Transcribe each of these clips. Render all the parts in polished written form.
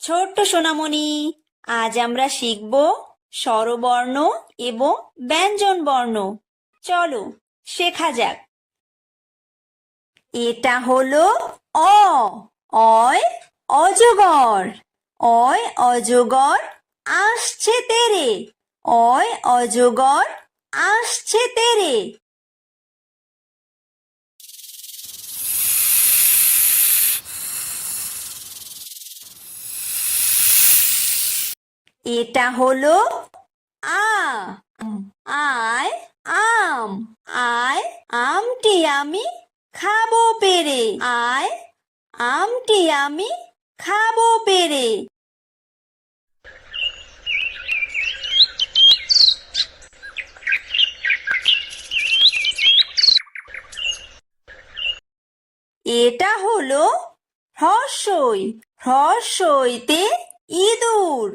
ছোট্ট সোনামণি, আজ আমরা শিখব স্বরবর্ণ এবং ব্যঞ্জন বর্ণ। চলো শেখা যাক। এটা হলো অ। অয় অজগর। অয় অজগর আসছে তেরে। অয় অজগর আসছে তেরে। এটা হলো আ। আয় আম। আয় আমটি আমি খাবো পেরে। আয় আমটি আমি খাবো পেরে। এটা হলো হ্রস্বই। হ্রস্বইতে ইঁদুর।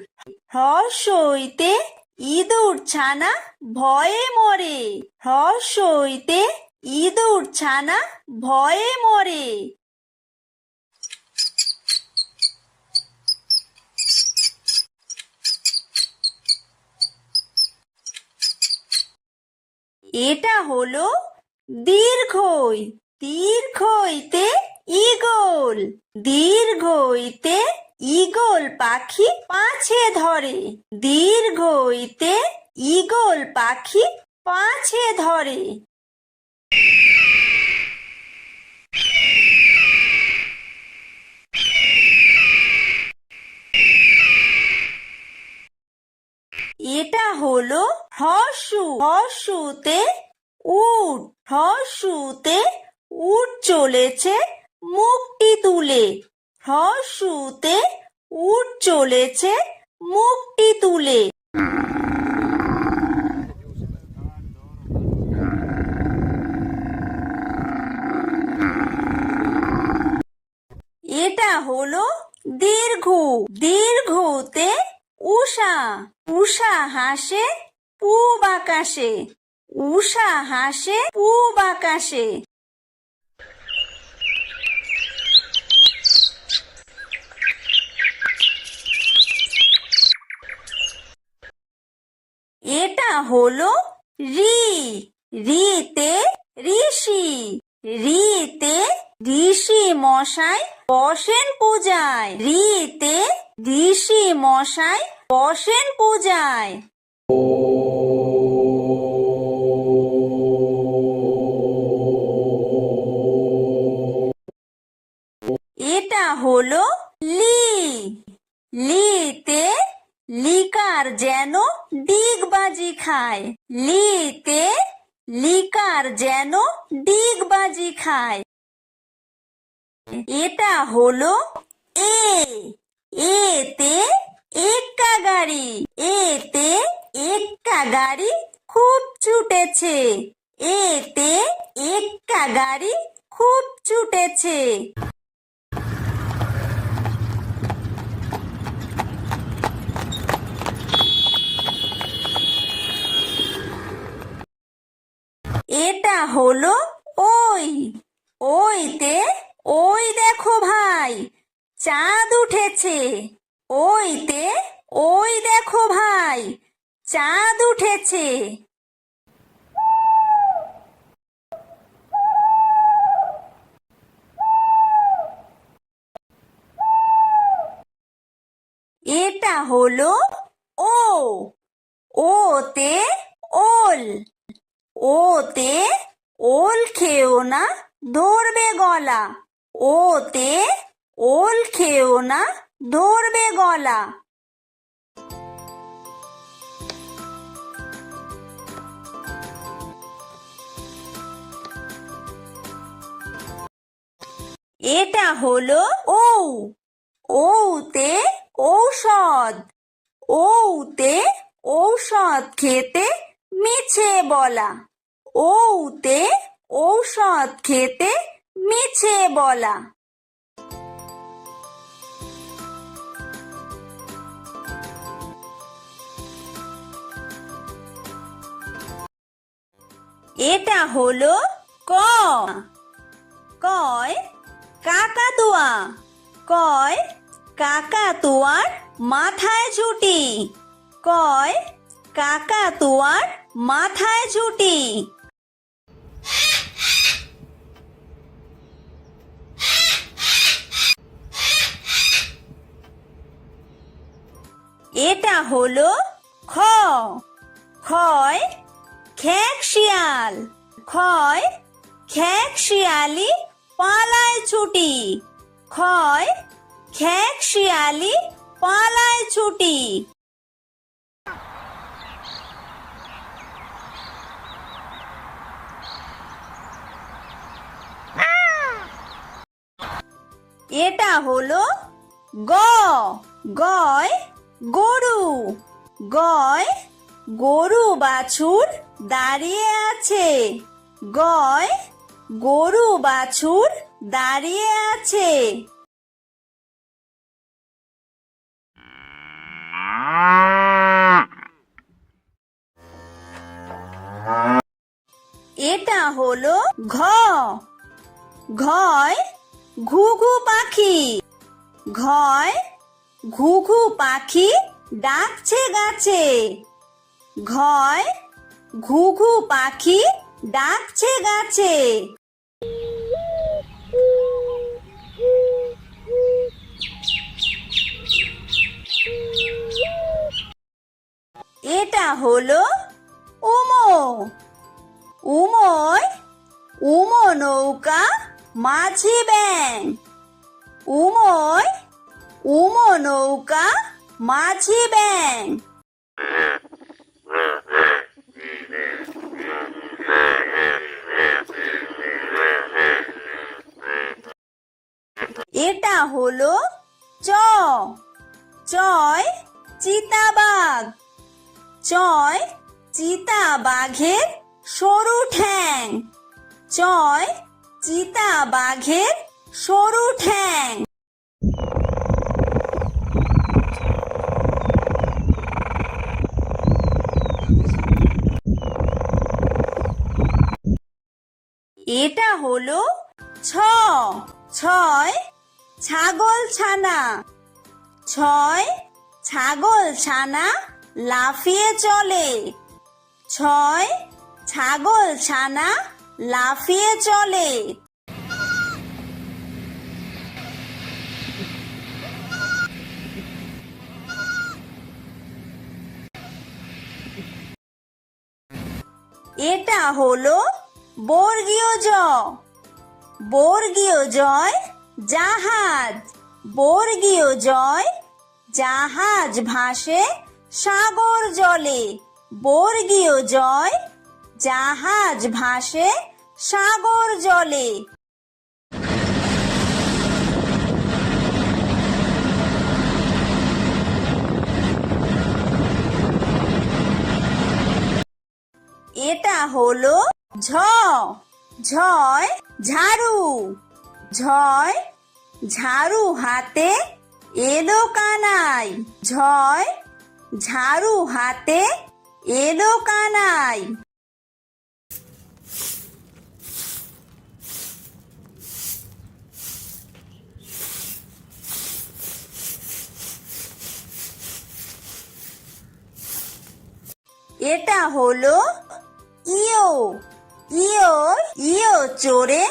হ্রস্বইতে ইঁদুর ছানা ভয়ে মরে। হ্রস্বইতে ইঁদুর ছানা ভয়ে মরে। এটা হলো দীর্ঘই। দীর্ঘইতে ঈগল। দীর্ঘইতে ঈগল পাখি পাছে ধরে। দীর্ঘইতে ঈগল পাখি পাছে ধরে। এটা হলো হর্ষু। হর্ষুতে উট। হর্ষুতে উট চলেছে মুখটি তুলে। হর্ষুতে উট চলেছে মুখটি তুলে। এটা হলো দীর্ঘ। দীর্ঘতে উষা। উষা হাসে পূব আকাশে। উষা হাসে পূব আকাশে। এটা হলো ঋ। ঋতে ঋষি। ঋতে ঋষি মশাই বসেন পূজায়। ঋতে ঋষি মশাই বসেন পূজায়। এটা হলো লি। লিতে লিকার যেন ডিগবাজি খায়। লিতে লিকার যেন ডিগবাজি খায়। এটা হলো এ। এতে এক্কা গাড়ি। এতে এক্কা গাড়ি খুব ছুটেছে। এতে এক্কা গাড়ি খুব ছুটেছে। এটা হলো ওই। ওইতে ওই দেখো ভাই চাঁদ উঠেছে। ওইতে ওই দেখো ভাই চাঁদ উঠেছে। এটা হলো ও। ওতে ওল। ওতে ওল খেও না ধরবে গলা। ওতে ওল খেও না ধরবে গলা। এটা হলো ঔ। ঔতে ঔষধ। ঔতে ঔষধ খেতে মিছে বলা। ঔতে ঔষধ খেতে মিছে বলা। এটা হলো ক। কয় কাকাতুয়া। কয় কাকাতুয়ার মাথায় ঝুঁটি। কয় কাকাতুয়ার মাথায় ঝুঁটি। এটা হলো খ। খয় খেক শিয়াল। খয় খেক শিয়ালি পালায় ছুটি। খয় খেক শিয়ালি পালায় ছুটি। এটা হলো গ। গয় গরু। গয় গরু বাছুর দাঁড়িয়ে আছে। গয় গরু বাছুর দাঁড়িয়ে আছে। এটা হলো ঘ। ঘয় ঘুঘু পাখি। ঘয় ঘুঘু পাখি ডাকছে গাছে। ঘয় ঘুঘু পাখি ডাকছে গাছে। এটা হলো উমো। উমোয় উমো নৌকা মাঝি ব্যাং। উমোয় উমো নৌকা মাঝি ব্যাং। এটা হলো চ। চয় চিতাবাঘ। চয় চিতাবাঘের সরু ঠ্যাং। চয় চিতাবাঘের সরু ঠ্যাং। এটা হলো ছ। ছয় ছাগল ছানা। ছয় ছাগল ছানা লাফিয়ে চলে। ছয় ছাগল ছানা লাফিয়ে চলে। এটা হলো বর্গীয় জ। বর্গীয় জয় জাহাজ। বর্গীয় জয় জাহাজ ভাসে সাগর জলে। বর্গীয় জয় জাহাজ ভাসে সাগর জলে। এটা হলো ঝ। ঝয় ঝাড়ু। ঝয় ঝাড়ু হাতে এলো কানাই। ঝয় ঝাড়ু হাতে এলো কানাই। এটা হলো ইয়ো। ইয়ো ইয়ো চড়ে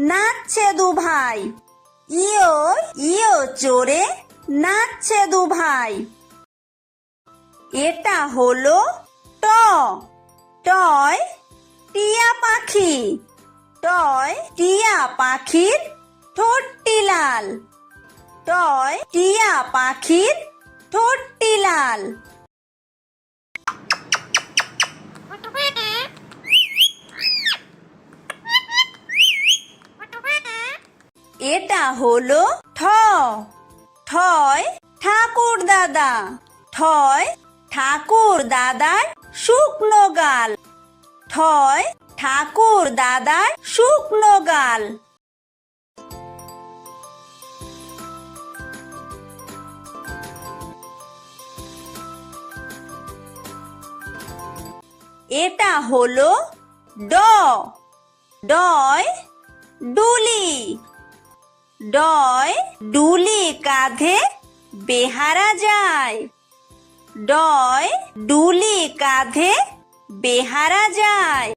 নাচছে দু ভাই। ইয়ো ইয়ো চড়ে নাচছে দু ভাই। এটা হলো ট। টয় টিয়া পাখি। টয় টিয়া পাখির ঠোঁটটি লাল। টয় টিয়া পাখির ঠোঁটটি লাল। এটা হলো ঠ। ঠয় ঠাকুর দাদা। ঠয় ঠাকুর দাদার শুকনো গাল। ঠয় ঠাকুর দাদার শুকনো গাল। এটা হলো ড ডয় ডুলি ডয় ডুলি কাঁধে বেহারা যায় ডয় ডুলি কাঁধে বেহারা যায়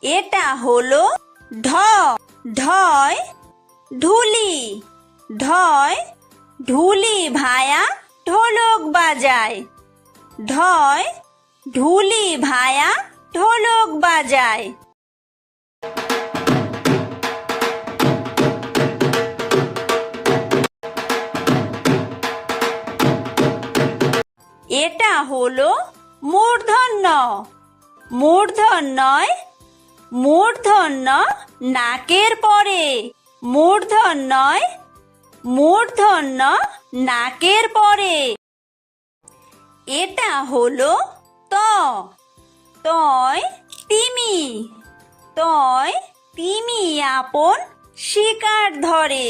এটা হলো ঢ ঢয় ঢুলি ঢয় ঢুলি ভায়া ঢোলক বাজায় ঢয় ঢুলি ভায়া ঢোলক বাজায় এটা হলো মূর্ধন্য মূর্ধন্যয় মূর্ধন্য নাকের পরে মূর্ধন্যয় মূর্ধন্য নাকের পরে এটা হলো ত তয় তিমি তয় তিমি আপন শিকার ধরে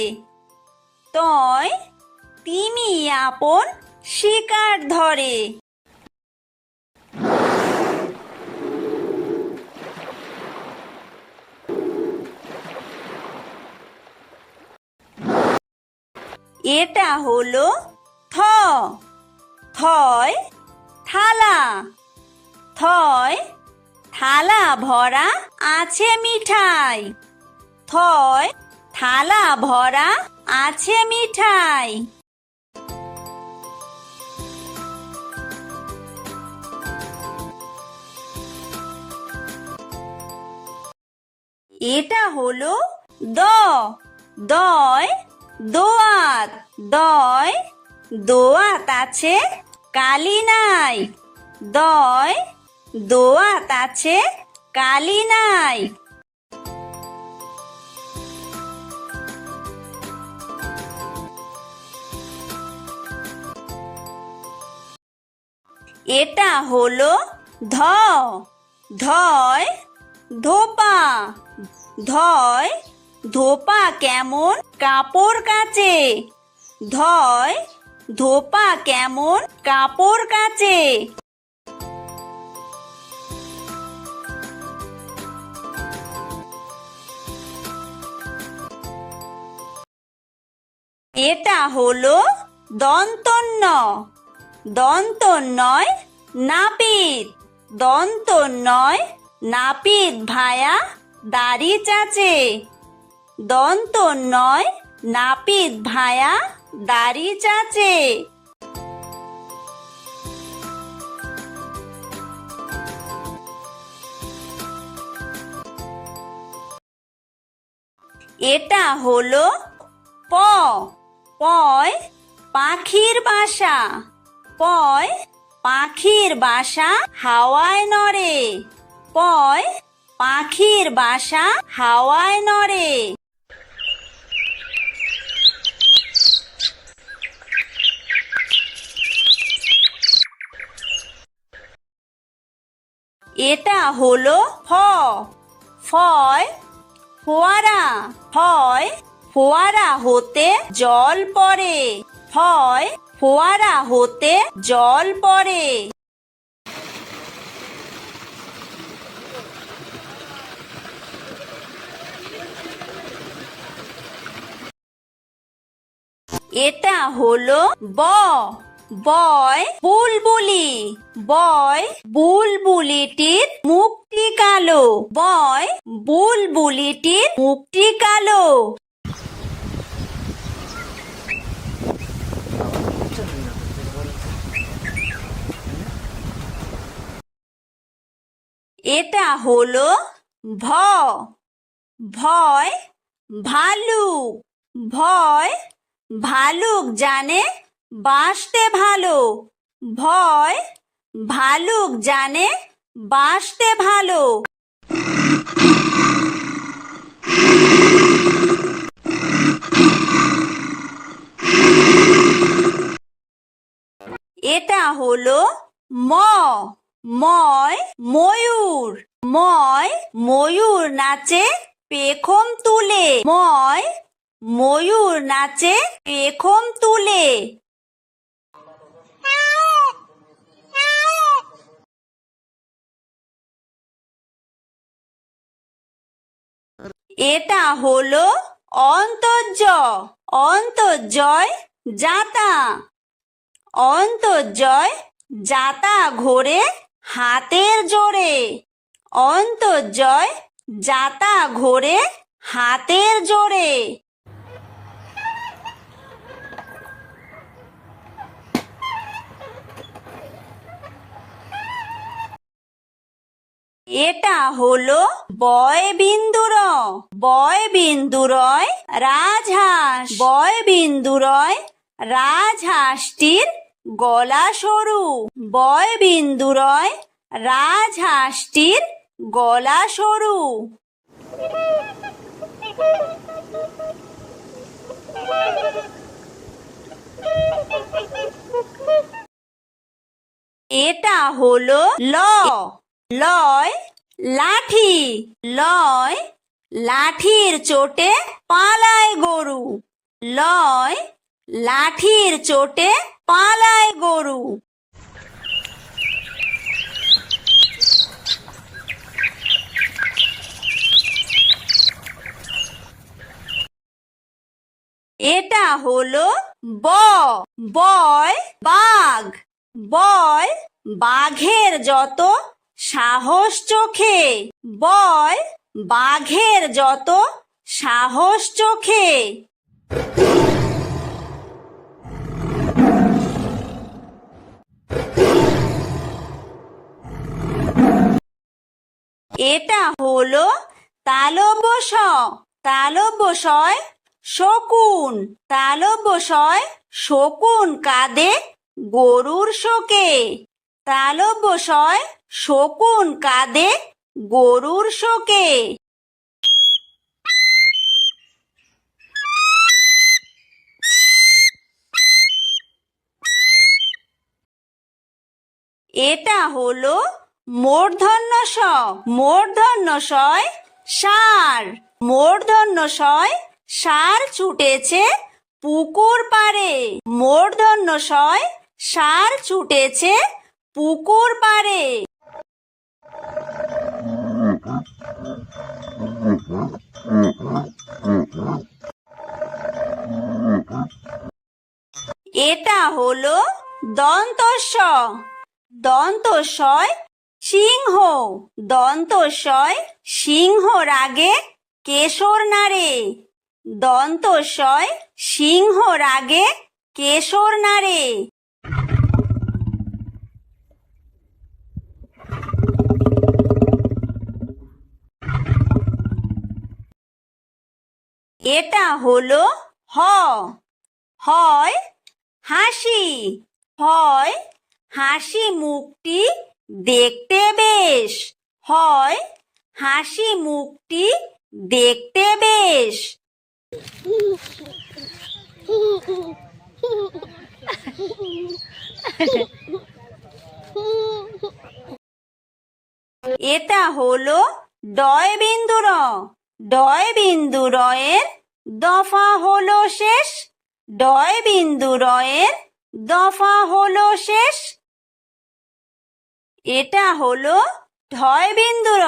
তয় তিমি আপন শিকার ধরে এটা হলো থ থয় থালা থয় থালা ভরা আছে মিঠাই থয় থালা ভরা আছে মিঠাই এটা হলো দ দয় দোয়াত দয় দোয়াত আছে কালি নাই দয় দোয়াত আছে কালি নাই এটা হলো ধ ধয় ধোপা ধয় ধোপা কেমন কাপড় কাচে ধয় ধোপা কেমন কাপড় কাচে এটা হলো দন্তন্য দন্তন্যয় নাপিত দন্তন্যয় নাপিত ভায়া দাড়ি চাচে দন্তন্যয় নাপিত ভায়া দাড়ি চাচে এটা হলো প পয় পাখির বাসা পয় পাখির বাসা হাওয়ায় নড়ে পয় পাখির বাসা হাওয়ায় নড়ে এটা হলো ফ ফয় ফোয়ারা ফয় ফোয়ারা হতে জল পড়ে ফয় ফোয়ারা হতে জল পড়ে এটা হলো ব বয় বুলবুলি বয় বুলবুলিটির মুখটি কালো বয় বুলবুলিটির মুখটি কালো এটা হলো ভ ভয় ভালুক ভয় ভালুক জানে বাসতে ভালো ভয় ভালুক জানে বাসতে ভালো এটা হলো ম ময় ময়ূর ময় ময়ূর নাচে পেখম তুলে। ময় ময়ূর নাচে পেখম তুলে। এটা হলো অন্তর্য। অন্তর্জয় যাতা। অন্তর্জয় যাতা ঘোরে হাতের জোরে। অন্তর্জয় যাতা ঘোরে হাতের জোরে। এটা হলো বয় বিন্দুর। বয় বিন্দুরয় রাজহাঁস। বয় বিন্দুরয় রাজহাঁসটির গলা সরু। বয় বিন্দুরয় রাজহাঁসটির গলা সরু। এটা হলো ল। লয় লাঠি। লয় লাঠির চোটে পালায় গরু। লয় লাঠির চোটে পালায় গরু। এটা হলো ব। বয় বাঘ। বয় বাঘের যত সাহস চোখে। বয় বাঘের যত সাহস চোখে। এটা হলো তালব্য শ। তালব্য শয় শকুন। তালব্য শয় শকুন কাঁদে গরুর শোকে। তালব্য শয় শকুন কাঁদে গরুর শোকে। এটা হলো মূর্ধন্য ষ। মূর্ধন্য শয় ষাঁড়। মূর্ধন্য শয় ষাঁড় ছুটেছে পুকুর পাড়ে। মূর্ধন্য শয় ষাঁড় ছুটেছে পুকুর পাড়ে। এটা হলো দন্তস্ব। দন্তস্বয় সিংহ। দন্তস্বয় সিংহ রাগে কেশর নাড়ে। দন্তস্বয় সিংহ রাগে কেশর নাড়ে। এটা হলো হ। হয় হাসি। হয় হাসি মুখটি দেখতে বেশ। হয় হাসি মুখটি দেখতে বেশ। এটা হলো ডয় বিন্দু র। ডয় বিন্দু রয়ের দফা হলো শেষ। ডয় বিন্দু রয়ের দফা হলো শেষ। এটা হলো ঢয় বিন্দু র।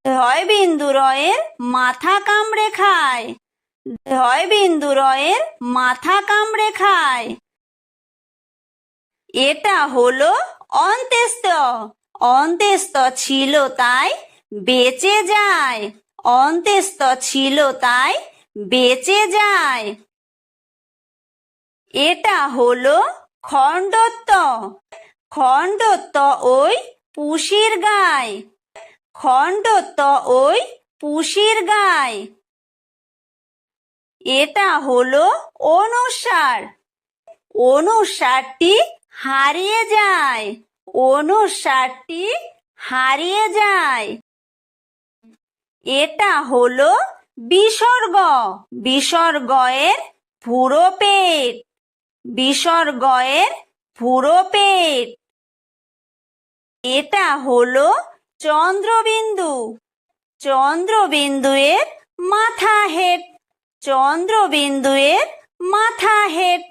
ঢয় বিন্দু রয়ের মাথা কামড়ে খায়। ঢয় বিন্দু রয়ের মাথা কামড়ে খায়। এটা হলো অন্ত্যেস্ত। অন্ত্যেস্ত ছিল তাই বেঁচে যায়। অন্ত্যেস্ত ছিল তাই বেঁচে যায়। এটা হলো খণ্ডত্ব। খণ্ডত্ব ওই পুষির গায়। খণ্ডত্ব ওই পুষির গায়। এটা হলো অনুস্বার। অনুস্বারটি হারিয়ে যায়। অনুস্বারটি হারিয়ে যায়। এটা হলো বিসর্গ। বিসর্গয়ের পুরো পেট। বিসর্গয়ের পুরো পেট। এটা হলো চন্দ্রবিন্দু। চন্দ্রবিন্দুয়ের মাথা হেঁট, চন্দ্রবিন্দুয়ের মাথা হেঁট।